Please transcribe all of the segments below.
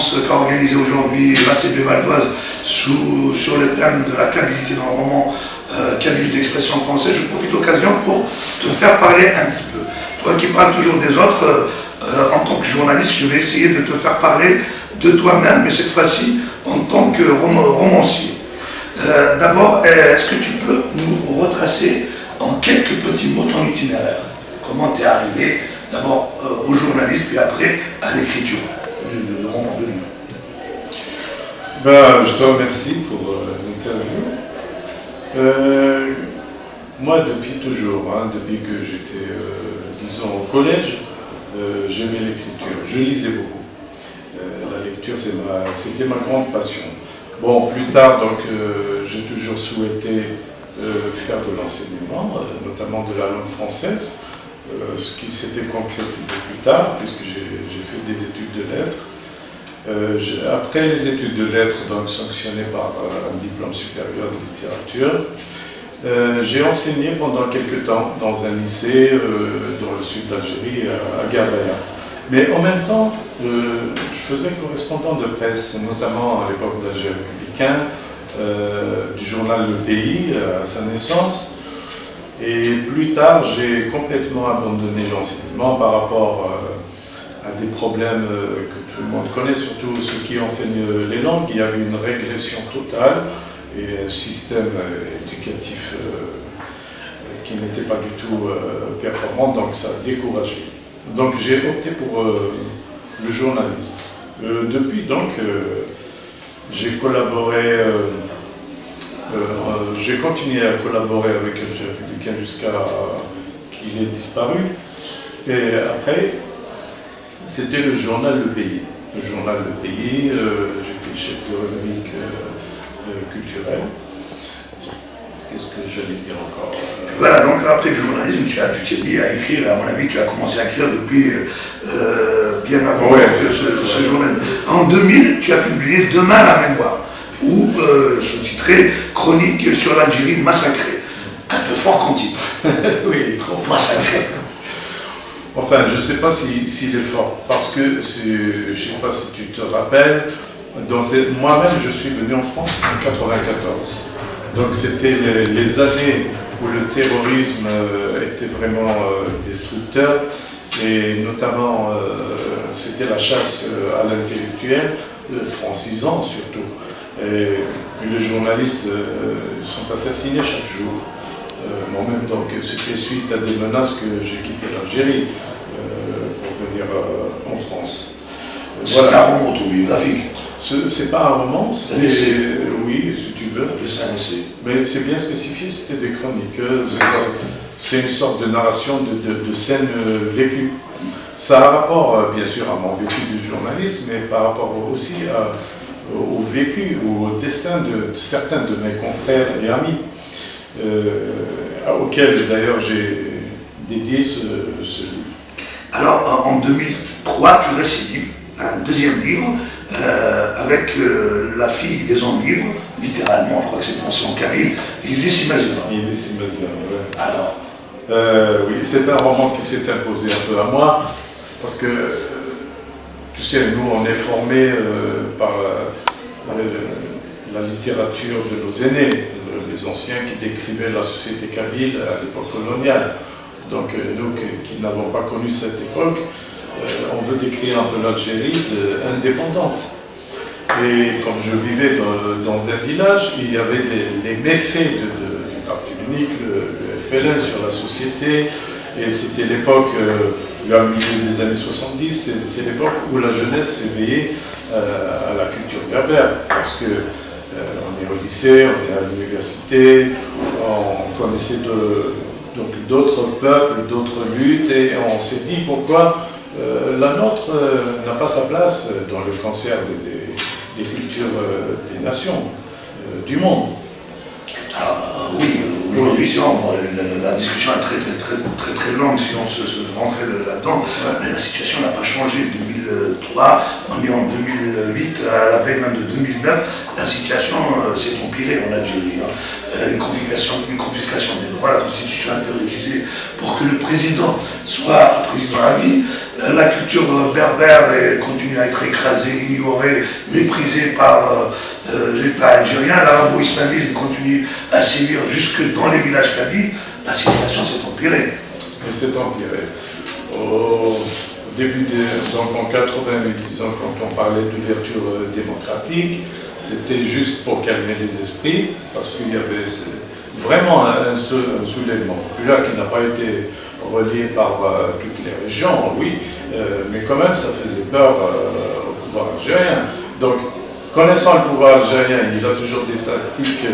conférence qu'a organisée aujourd'hui l'ACP Valdoise sur le thème de la qualité dans le roman, qualité d'expression française. Je profite de l'occasion pour te faire parler un petit peu. Toi qui parles toujours des autres, en tant que journaliste, je vais essayer de te faire parler de toi-même, mais cette fois-ci en tant que romancier. D'abord, est-ce que tu peux nous retracer en quelques petits mots ton itinéraire? Comment tu es arrivé d'abord au journalisme, puis après à l'écriture de romans, de livres? Ben, je te remercie pour l'interview. Moi, depuis toujours, depuis que j'étais, disons, au collège, j'aimais l'écriture. Je lisais beaucoup. La lecture, c'était ma grande passion. Bon, plus tard, donc, j'ai toujours souhaité faire de l'enseignement, notamment de la langue française, ce qui s'était concrétisé plus tard, puisque j'ai fait des études de lettres. Après les études de lettres, donc sanctionnées par un diplôme supérieur de littérature, j'ai enseigné pendant quelques temps dans un lycée dans le sud d'Algérie, à Gardaïa. Mais en même temps, je faisais correspondant de presse, notamment à l'époque d'Alger républicain, du journal Le Pays, à sa naissance. Et plus tard, j'ai complètement abandonné l'enseignement par rapport à des problèmes que tout le monde connaît, surtout ceux qui enseignent les langues. Il y avait une régression totale et un système éducatif qui n'était pas du tout performant, donc ça a découragé. Donc j'ai opté pour le journalisme. Depuis donc, j'ai collaboré, j'ai continué à collaborer avec Alger républicain jusqu'à qu'il ait disparu. Et après, c'était le journal Le Pays. Le journal Le Pays, j'étais chef de rubrique culturelle. Qu'est-ce que j'allais dire encore? Voilà, donc après le journalisme, tu t'es mis à écrire, à mon avis, tu as commencé à écrire depuis bien avant ce journal. En 2000, tu as publié Demain la mémoire, où sous-titré Chronique sur l'Algérie massacrée. Un peu fort comme titre. Oui, trop fort. Massacré. Enfin, je ne sais pas s'il est fort, parce que, je ne sais pas si tu te rappelles, moi-même je suis venu en France en 1994. Donc c'était les années où le terrorisme était vraiment destructeur, et notamment c'était la chasse à l'intellectuel, francisant surtout. Et les journalistes sont assassinés chaque jour. Moi-même, donc, c'était suite à des menaces que j'ai quitté l'Algérie pour venir en France. C'est un roman autobiographique. C'est pas un roman, c'est oui, si tu veux. Mais c'est bien spécifié, c'était des chroniques. C'est une sorte de narration de scènes vécues. Ça a rapport, bien sûr, à mon vécu du journalisme, mais par rapport aussi au vécu ou au destin de certains de mes confrères et amis, auxquels d'ailleurs j'ai dédié ce livre. Alors, en 2003, tu récidives un deuxième livre avec La fille des hommes libres, littéralement, je crois que c'est pensé en kabyle, Ilyes Imazira. Ilyes Imazira, oui. Alors oui, c'est un roman qui s'est imposé un peu à moi, parce que, tu sais, nous, on est formés par la littérature de nos aînés, les anciens qui décrivaient la société kabyle à l'époque coloniale. Donc, nous qui n'avons pas connu cette époque, on veut décrire un peu l'Algérie indépendante. Et comme je vivais dans un village, il y avait les méfaits du parti unique, le FLN sur la société, et c'était l'époque, vers le milieu des années 70, c'est l'époque où la jeunesse s'éveillait à la culture berbère, parce que on est au lycée, on est à l'université, on connaissait d'autres peuples, d'autres luttes, et on s'est dit pourquoi la nôtre n'a pas sa place dans le concert des cultures des nations, du monde. Oui, aujourd'hui, la discussion est très longue si on se rentrait là-dedans. Ouais. La situation n'a pas changé. 2003, on est en 2008, à la veille même de 2009, la situation s'est empirée en Algérie. Une confiscation des droits, la Constitution constitution interrégisée pour que le président soit président à vie. La culture berbère continue à être écrasée, ignorée, méprisée par l'État algérien. L'arabo-islamisme continue à sévir jusque dans les villages kabyles. La situation s'est empirée. Et c'est empiré. Au début, donc en 88, disons, quand on parlait d'ouverture démocratique, c'était juste pour calmer les esprits, parce qu'il y avait vraiment un soulèvement populaire qui n'a pas été relié par toutes les régions, oui, mais quand même ça faisait peur au pouvoir algérien. Donc, connaissant le pouvoir algérien, il a toujours des tactiques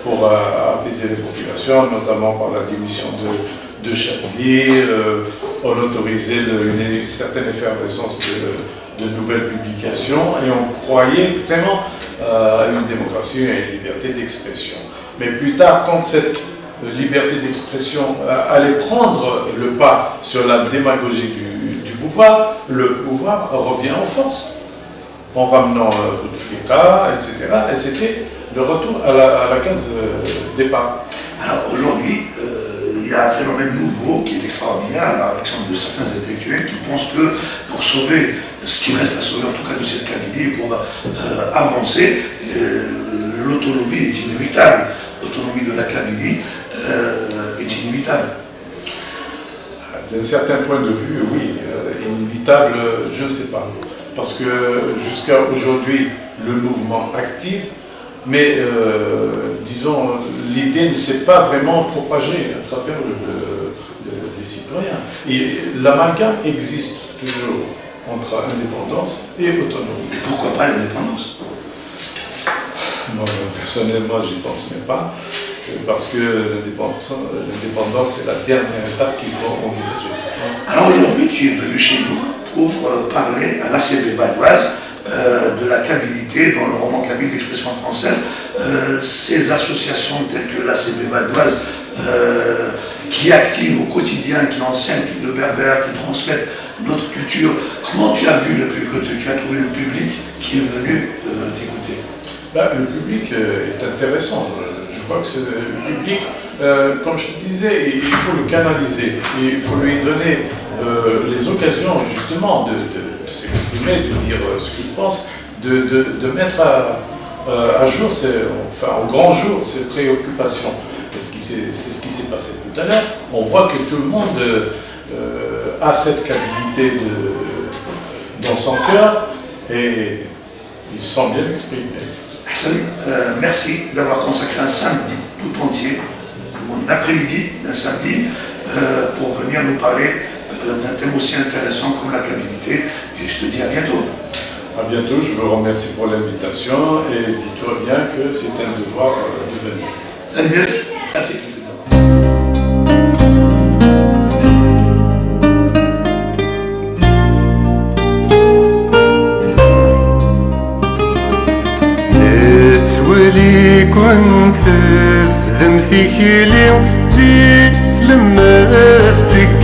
pour apaiser les populations, notamment par la démission de Chadli. On autorisait une certaine effervescence de nouvelles publications et on croyait vraiment à une démocratie et à une liberté d'expression. Mais plus tard, quand cette liberté d'expression allait prendre le pas sur la démagogie du pouvoir, le pouvoir revient en force, en ramenant Bouteflika, etc. Et c'était le retour à la case départ. Alors aujourd'hui, il y a un phénomène nouveau qui est extraordinaire, la réaction de certains intellectuels qui pensent que pour sauver ce qui reste à sauver, en tout cas de cette Kabylie, pour avancer, l'autonomie est inévitable. L'autonomie de la Kabylie est inévitable. D'un certain point de vue, oui, inévitable, je ne sais pas. Parce que jusqu'à aujourd'hui, le mouvement actif, mais disons, l'idée ne s'est pas vraiment propagée à travers les citoyens. Et l'amalgame existe toujours entre indépendance et autonomie. Et pourquoi pas l'indépendance? Moi, personnellement, j'y pense même pas, parce que l'indépendance, c'est la dernière étape qu'il faut envisager. Alors aujourd'hui, tu es venu chez nous pour parler à l'ACB valoise de la kabylie dans le roman kabyle d'expression française. Ces associations telles que l'ACB valoise, qui activent au quotidien, qui enseignent le berbère, qui transmettent notre culture, comment tu as vu tu as trouvé le public qui est venu t'écouter? Le public est intéressant. Je crois que c'est le public, comme je te disais, il faut le canaliser. Il faut lui donner les occasions justement de s'exprimer, de dire ce qu'il pense, de mettre à jour, enfin au grand jour, ses préoccupations. C'est ce qui s'est passé tout à l'heure. On voit que tout le monde a cette qualité dans son cœur et il se sent bien exprimé. Merci d'avoir consacré un samedi tout entier, mon après-midi d'un samedi, pour venir nous parler d'un thème aussi intéressant comme la kabylie. Et je te dis à bientôt. À bientôt, je vous remercie pour l'invitation et dis-toi bien que c'est un devoir de venir. Merci. كنت ذمتك لي لمستك